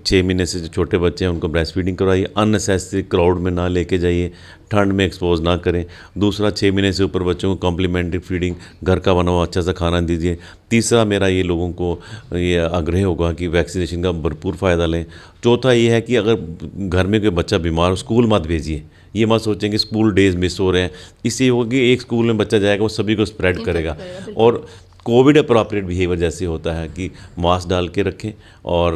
6 महीने से जो छोटे बच्चे हैं उनको ब्रेस्ट फीडिंग करवाइए, अननेसेसरी क्राउड में ना लेके जाइए, ठंड में एक्सपोज ना करें। दूसरा, 6 महीने से ऊपर बच्चों को कॉम्प्लीमेंट्री फीडिंग, घर का बना हुआ अच्छा सा खाना दीजिए। तीसरा, मेरा ये लोगों को ये आग्रह होगा कि वैक्सीनेशन का भरपूर फ़ायदा लें। चौथा ये है कि अगर घर में कोई बच्चा बीमार हो, स्कूल मत भेजिए। ये मत सोचें कि स्कूल डेज मिस हो रहे हैं, इससे होगा कि एक स्कूल में बच्चा जाएगा वो सभी को स्प्रेड करेगा। और कोविड अप्रोप्रिएट बिहेवियर जैसे होता है कि मास्क डाल के रखें और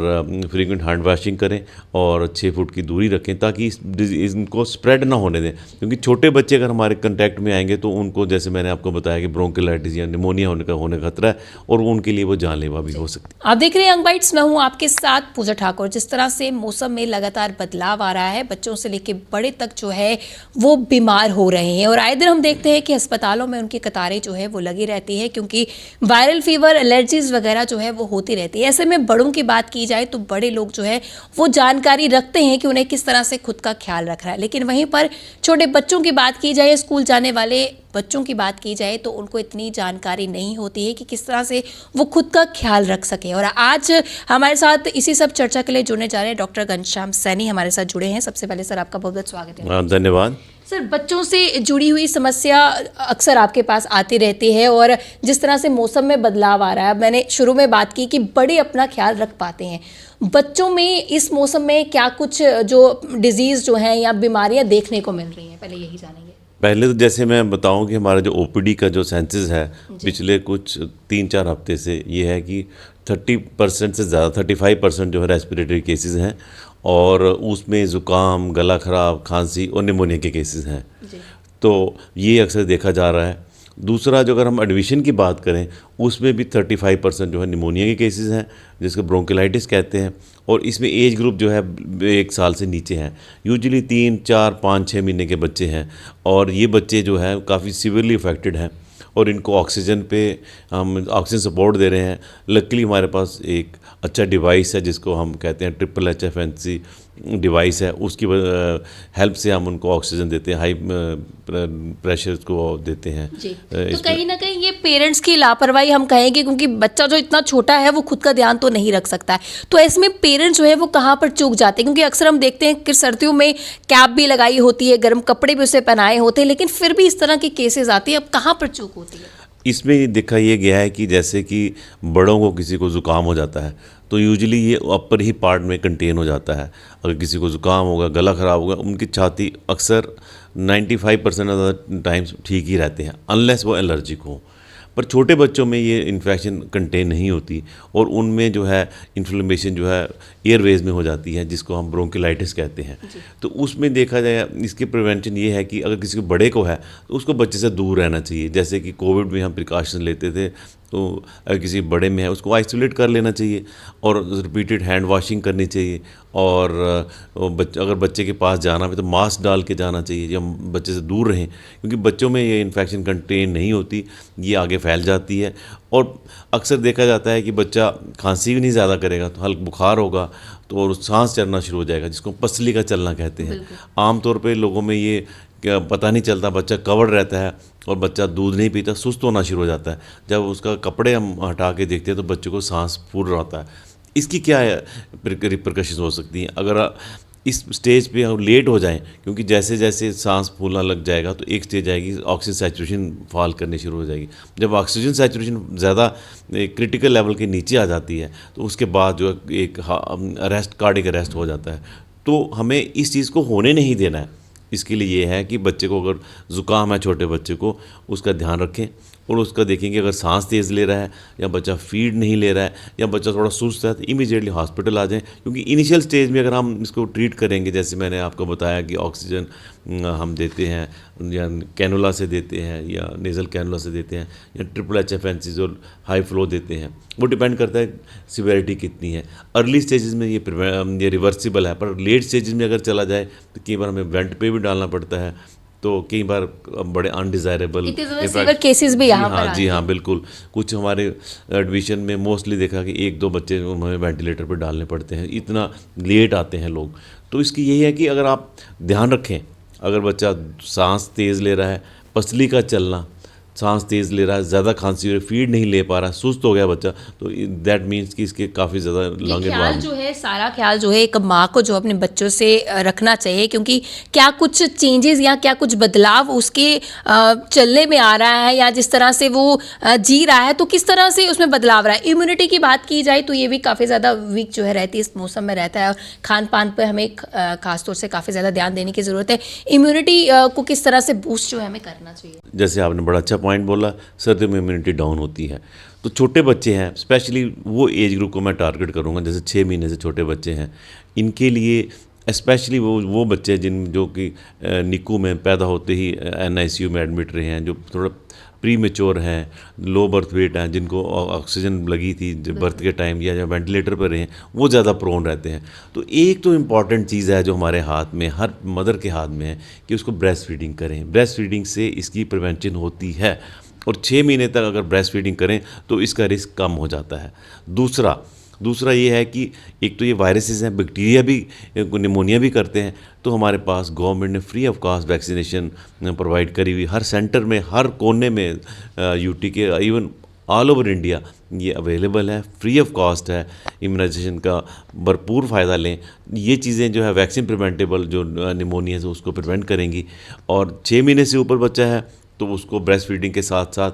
फ्रीक्वेंट हैंड वॉशिंग करें और 6 फुट की दूरी रखें ताकि इनको स्प्रेड ना होने दें। क्योंकि छोटे बच्चे अगर हमारे कंटेक्ट में आएंगे तो उनको, जैसे मैंने आपको बताया कि ब्रोंकिलाइटिस या निमोनिया होने का खतरा है और उनके लिए वो जानलेवा भी हो सकती है। आप देख रहे हैं यंग बाइट्स, मैं हूं आपके साथ पूजा ठाकुर। जिस तरह से मौसम में लगातार बदलाव आ रहा है, बच्चों से लेकर बड़े तक जो है वो बीमार हो रहे हैं और आए दिन हम देखते हैं कि अस्पतालों में उनकी कतारें जो है वो लगी रहती है क्योंकि वायरल फीवर, एलर्जीज वगैरह जो है वो होती रहती है। ऐसे में बड़ों की बात की जाए तो बड़े लोग जो है वो जानकारी रखते हैं कि उन्हें किस तरह से खुद का ख्याल रखना है, लेकिन वहीं पर छोटे बच्चों की बात की जाए, स्कूल जाने वाले बच्चों की बात की जाए तो उनको इतनी जानकारी नहीं होती है कि किस तरह से वो खुद का ख्याल रख सकें। और आज हमारे साथ इसी सब चर्चा के लिए जुड़ने जा रहे हैं डॉक्टर घनश्याम सैनी हमारे साथ जुड़े हैं। सबसे पहले सर आपका बहुत बहुत स्वागत है। धन्यवाद सर, बच्चों से जुड़ी हुई समस्या अक्सर आपके पास आती रहती है और जिस तरह से मौसम में बदलाव आ रहा है, मैंने शुरू में बात की कि बड़े अपना ख्याल रख पाते हैं, बच्चों में इस मौसम में क्या कुछ जो डिजीज़ जो हैं या बीमारियां देखने को मिल रही हैं, पहले यही जानेंगे। पहले तो जैसे मैं बताऊं कि हमारा जो ओपीडी का जो सेंसस है पिछले कुछ 3-4 हफ्ते से ये है कि 30% से ज़्यादा 35% जो है रेस्पिरेटरी केसेस हैं और उसमें ज़ुकाम, गला ख़राब, खांसी और निमोनिया के केसेस हैं। तो ये अक्सर देखा जा रहा है। दूसरा, जो अगर हम एडमिशन की बात करें उसमें भी 35% जो है निमोनिया के केसेस हैं जिसको ब्रोंकिलाइटिस कहते हैं और इसमें एज ग्रुप जो है 1 साल से नीचे हैं। यूजुअली 3, 4, 5, 6 महीने के बच्चे हैं और ये बच्चे जो हैं काफ़ी सीवियरली अफेक्टेड हैं और इनको ऑक्सीजन पे हम ऑक्सीजन सपोर्ट दे रहे हैं। लकीली हमारे पास एक अच्छा डिवाइस है जिसको हम कहते हैं HHFNC डिवाइस है, उसकी हेल्प से हम उनको ऑक्सीजन देते हैं, हाई प्रेशर को देते हैं। तो कहीं ना कहीं ये पेरेंट्स की लापरवाही हम कहेंगे क्योंकि बच्चा जो इतना छोटा है वो खुद का ध्यान तो नहीं रख सकता है, तो इसमें पेरेंट्स जो है वो कहाँ पर चूक जाते हैं? क्योंकि अक्सर हम देखते हैं कि सर्दियों में कैप भी लगाई होती है, गर्म कपड़े भी उसे पहनाए होते हैं, लेकिन फिर भी इस तरह की केसेस आती है, अब कहाँ पर चूक होती है? इसमें देखा ये गया है कि जैसे कि बड़ों को किसी को ज़ुकाम हो जाता है तो यूजुअली ये अपर ही पार्ट में कंटेन हो जाता है। अगर किसी को ज़ुकाम होगा, गला ख़राब होगा, उनकी छाती अक्सर 95% ऑफ द टाइम्स ठीक ही रहते हैं अनलेस वो एलर्जिक हो। पर छोटे बच्चों में ये इन्फेक्शन कंटेन नहीं होती और उनमें जो है इन्फ्लेमेशन जो है एयरवेज में हो जाती है जिसको हम ब्रोंकिलाइटिस कहते हैं। तो उसमें देखा जाए इसके प्रिवेंशन ये है कि अगर किसी को बड़े को है तो उसको बच्चे से दूर रहना चाहिए। जैसे कि कोविड में हम प्रिकॉशन लेते थे तो अगर किसी बड़े में है उसको आइसोलेट कर लेना चाहिए और रिपीटेड हैंड वॉशिंग करनी चाहिए और अगर बच्चे के पास जाना है तो मास्क डाल के जाना चाहिए जब बच्चे से दूर रहें, क्योंकि बच्चों में ये इन्फेक्शन कंटेन नहीं होती, ये आगे फैल जाती है। और अक्सर देखा जाता है कि बच्चा खांसी भी नहीं ज़्यादा करेगा तो हल्का बुखार होगा तो और सांस चढ़ना शुरू हो जाएगा जिसको पसली का चलना कहते हैं। आमतौर पर लोगों में ये क्या पता नहीं चलता, बच्चा कवर्ड रहता है और बच्चा दूध नहीं पीता, सुस्त होना शुरू हो जाता है। जब उसका कपड़े हम हटा के देखते हैं तो बच्चे को सांस फूल रहा होता है। इसकी क्या रिपरकशन हो सकती हैं अगर इस स्टेज पे हम लेट हो जाएं, क्योंकि जैसे जैसे सांस फूलना लग जाएगा तो एक स्टेज आएगी ऑक्सीजन सैचुरेशन फॉल करनी शुरू हो जाएगी। जब ऑक्सीजन सैचुरेशन ज़्यादा क्रिटिकल लेवल के नीचे आ जाती है तो उसके बाद जो एक अरेस्ट, कार्डियक अरेस्ट हो जाता है। तो हमें इस चीज़ को होने नहीं देना है। इसके लिए ये है कि बच्चे को अगर ज़ुकाम है, छोटे बच्चे को, उसका ध्यान रखें और उसका देखें कि अगर सांस तेज़ ले रहा है या बच्चा फीड नहीं ले रहा है या बच्चा थोड़ा सुस्त है तो इमीडिएटली हॉस्पिटल आ जाएं। क्योंकि इनिशियल स्टेज में अगर हम इसको ट्रीट करेंगे, जैसे मैंने आपको बताया कि ऑक्सीजन हम देते हैं या कैनुला से देते हैं या नेज़ल कैनुला से देते हैं या HHFNC जो हाई फ्लो देते हैं, वो डिपेंड करता है सिवियरिटी कितनी है। अर्ली स्टेजेस में ये रिवर्सिबल है, पर लेट स्टेजेस में अगर चला जाए तो कई बार हमें वेंट पे भी डालना पड़ता है, तो कई बार बड़े अनडिज़ायरेबल केसेस भी यहाँ पर जी हाँ बिल्कुल। कुछ हमारे एडमिशन में मोस्टली देखा कि 1-2 बच्चे हमें वेंटिलेटर पर डालने पड़ते हैं, इतना लेट आते हैं लोग। तो इसकी यही है कि अगर आप ध्यान रखें, अगर बच्चा सांस तेज़ ले रहा है, पसली का चलना, सांस तेज़ ले रहा है, ज़्यादा खांसी हो रही है, फीड नहीं ले पा रहा है, सुस्त हो गया बच्चा, तो दैट मीन्स कि इसके काफ़ी ज़्यादा ये लॉन्ग ख्याल एडवांस। जो है, सारा ख्याल जो है एक माँ को जो अपने बच्चों से रखना चाहिए, क्योंकि क्या कुछ चेंजेस या क्या कुछ बदलाव उसके चलने में आ रहा है या जिस तरह से वो जी रहा है, तो किस तरह से उसमें बदलाव रहा है। इम्यूनिटी की बात की जाए तो ये भी काफ़ी ज़्यादा वीक जो है रहती है, इस मौसम में रहता है, और खान पान पर हमें खासतौर से काफ़ी ज़्यादा ध्यान देने की ज़रूरत है। इम्यूनिटी को किस तरह से बूस्ट जो है हमें करना चाहिए। जैसे आपने बड़ा अच्छा पॉइंट बोला, सर्दियों में इम्यूनिटी डाउन होती है, तो छोटे बच्चे हैं, स्पेशली वो एज ग्रुप को मैं टारगेट करूँगा, जैसे 6 महीने से छोटे बच्चे हैं, इनके लिए स्पेशली वो बच्चे जो कि निकू में पैदा होते ही NICU में एडमिट रहे हैं, जो थोड़ा प्री मेच्योर हैं, लो बर्थ वेट हैं, जिनको ऑक्सीजन लगी थी बर्थ के टाइम या वेंटिलेटर पर रहे हैं, वो ज़्यादा प्रोन रहते हैं। तो एक तो इम्पॉर्टेंट चीज़ है जो हमारे हाथ में, हर मदर के हाथ में है, कि उसको ब्रेस्ट फीडिंग करें। ब्रेस्ट फीडिंग से इसकी प्रिवेंशन होती है, और 6 महीने तक अगर ब्रेस्ट फीडिंग करें तो इसका रिस्क कम हो जाता है। दूसरा ये है कि एक तो ये वायरसेस हैं, बैक्टीरिया भी निमोनिया भी करते हैं, तो हमारे पास गवर्नमेंट ने free of cost vaccination provide करी हुई, हर सेंटर में, हर कोने में, यूटी के इवन ऑल ओवर इंडिया ये अवेलेबल है, फ्री ऑफ कॉस्ट है। इम्यूनाइजेशन का भरपूर फ़ायदा लें। ये चीज़ें जो है वैक्सीन प्रिवेंटेबल, जो निमोनिया से उसको प्रिवेंट करेंगी। और 6 महीने से ऊपर बच्चा है तो उसको ब्रेस्ट फीडिंग के साथ साथ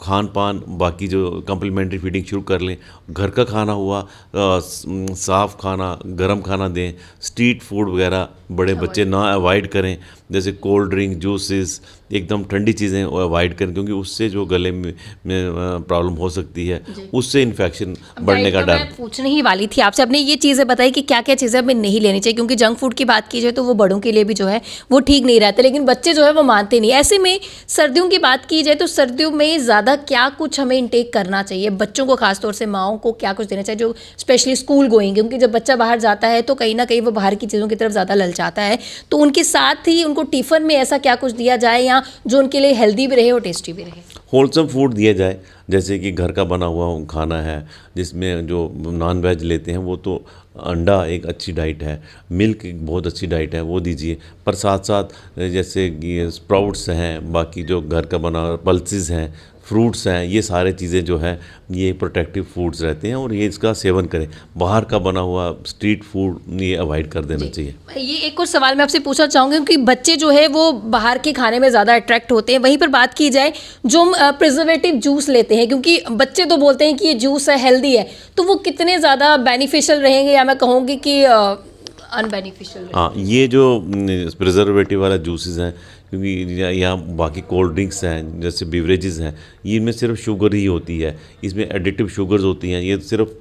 खान पान, बाकी जो कम्प्लीमेंट्री फीडिंग शुरू कर लें। घर का खाना हुआ, साफ़ खाना, गर्म खाना दें। स्ट्रीट फूड वगैरह बड़े बच्चे ना अवॉइड करें, जैसे कोल्ड ड्रिंक, जूसेस, एकदम ठंडी चीज़ें अवॉइड करें, क्योंकि उससे जो गले में प्रॉब्लम हो सकती है, उससे इन्फेक्शन बढ़ने का डर। मैं पूछने ही वाली थी आपसे, आपने ये चीज़ें बताई कि क्या क्या चीज़ें हमें नहीं लेनी चाहिए, क्योंकि जंक फूड की बात की जाए तो वो बड़ों के लिए भी जो है वो ठीक नहीं रहता, लेकिन बच्चे जो है वो मानते नहीं। ऐसे में सर्दियों की बात की जाए तो सर्दियों में ज़्यादा क्या कुछ हमें इंटेक करना चाहिए, बच्चों को खासतौर से माओं को क्या कुछ देना चाहिए, जो स्पेशली स्कूल गोइंग, क्योंकि जब बच्चा बाहर जाता है तो कहीं ना कहीं वो बाहर की चीज़ों की तरफ ज़्यादा ललचाता है, तो उनके साथ ही उनको टिफ़िन में ऐसा क्या कुछ दिया जाए या जो उनके लिए हेल्दी भी रहे और टेस्टी भी रहे। होलसम फूड दिया जाए, जैसे कि घर का बना हुआ खाना है, जिसमें जो नॉन वेज लेते हैं वो तो अंडा एक अच्छी डाइट है, मिल्क एक बहुत अच्छी डाइट है, वो दीजिए। पर साथ साथ जैसे ये स्प्राउट्स हैं, बाकी जो घर का बना पल्सेस हैं, फ्रूट्स हैं, ये सारे चीज़ें जो हैं ये प्रोटेक्टिव फूड्स रहते हैं, और ये इसका सेवन करें। बाहर का बना हुआ स्ट्रीट फूड ये अवॉइड कर देना चाहिए। ये एक और सवाल मैं आपसे पूछना चाहूँगी, क्योंकि बच्चे जो है वो बाहर के खाने में ज़्यादा अट्रैक्ट होते हैं। वहीं पर बात की जाए जो हम प्रिजर्वेटिव जूस लेते हैं, क्योंकि बच्चे तो बोलते हैं कि ये जूस है, हेल्दी है, तो वो कितने ज़्यादा बेनिफिशियल रहेंगे या मैं कहूँगी कि अनबेनिफिशियल। हाँ, ये जो प्रिजर्वेटिव वाला जूसेस हैं, क्योंकि या बाकी कोल्ड ड्रिंक्स हैं, जैसे बिवरेजेस हैं, ये इनमें सिर्फ शुगर ही होती है, इसमें एडिटिव शुगर्स होती हैं। ये सिर्फ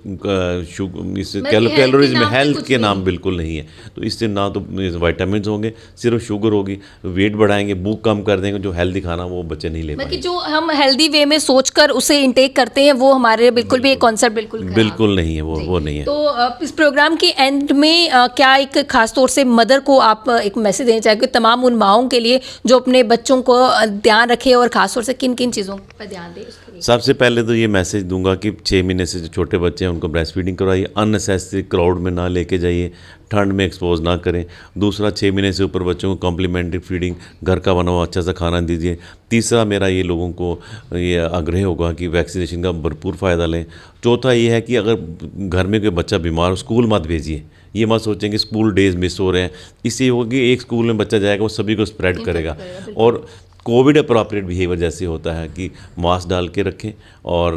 इससे कैलोरीज में हेल्थ के नाम बिल्कुल नहीं है। तो इससे ना तो विटामिन होंगे, सिर्फ शुगर होगी, वेट बढ़ाएंगे, भूख कम कर देंगे, जो हेल्दी खाना वो बच्चे नहीं ले पाएंगे। जो हम हेल्दी वे में सोचकर उसे इंटेक करते हैं वो हमारे बिल्कुल भी एक कॉन्सेप्ट बिल्कुल नहीं है, वो नहीं है। तो इस प्रोग्राम के एंड में क्या एक खास तौर से मदर को आप एक मैसेज देना चाहेंगे तमाम उन माओं के लिए जो अपने बच्चों को ध्यान रखे, और खासतौर से किन किन चीज़ों पर ध्यान दें? सबसे पहले तो ये मैसेज दूंगा कि 6 महीने से जो छोटे बच्चे हैं उनको ब्रेस्ट फीडिंग करवाइए, अननेसेसरी क्राउड में ना लेके जाइए, ठंड में एक्सपोज ना करें। दूसरा, 6 महीने से ऊपर बच्चों को कॉम्प्लीमेंट्री फीडिंग, घर का बना हुआ अच्छा सा खाना दीजिए। तीसरा, मेरा ये लोगों को ये आग्रह होगा कि वैक्सीनेशन का भरपूर फ़ायदा लें। चौथा ये है कि अगर घर में कोई बच्चा बीमार हो, स्कूल मत भेजिए। ये मत सोचें कि स्कूल डेज मिस हो रहे हैं, इससे ये होगा कि एक स्कूल में बच्चा जाएगा वो सभी को स्प्रेड करेगा। और कोविड अप्रोप्रिएट बिहेवियर जैसे होता है कि मास्क डाल के रखें और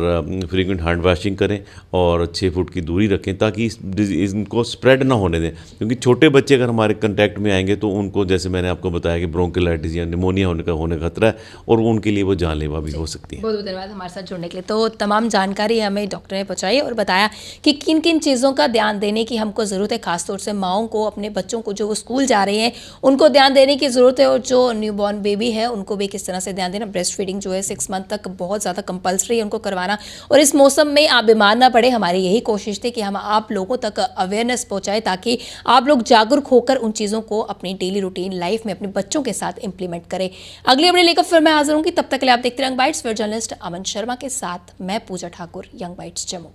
फ्रीक्वेंट हैंड वॉशिंग करें और 6 फुट की दूरी रखें, ताकि इनको स्प्रेड ना होने दें। क्योंकि छोटे बच्चे अगर हमारे कंटेक्ट में आएंगे तो उनको, जैसे मैंने आपको बताया कि ब्रोंकिलाइटिस या निमोनिया होने का खतरा है, और उनके लिए वो जानलेवा भी हो सकती है। बहुत बहुत धन्यवाद हमारे साथ जुड़ने के लिए। तो तमाम जानकारी हमें डॉक्टर ने पहुँचाई और बताया कि किन किन चीज़ों का ध्यान देने की हमको ज़रूरत है, खासतौर से माओं को, अपने बच्चों को जो वो स्कूल जा रहे हैं उनको ध्यान देने की ज़रूरत है, और जो न्यूबॉर्न बेबी है उनको भी किस तरह से ध्यान देना। ब्रेस्ट फीडिंग जो है 6 मंथ तक बहुत ज़्यादा कंपल्सरी है उनको करवाना, और इस मौसम में आप बीमार ना पड़े। हमारी यही कोशिश थी कि हम आप लोगों तक अवेयरनेस पहुंचाएं, ताकि आप लोग जागरूक होकर उन चीज़ों को अपनी डेली रूटीन लाइफ में अपने बच्चों के साथ इंप्लीमेंट करें। अगली अपने लेकर फिर मैं हाजिर हूँ। तब तक के लिए आप देखते रहिए यंग बाइट्स। जर्नलिस्ट अमन शर्मा के साथ मैं पूजा ठाकुर, यंग बाइट्स जम्मू।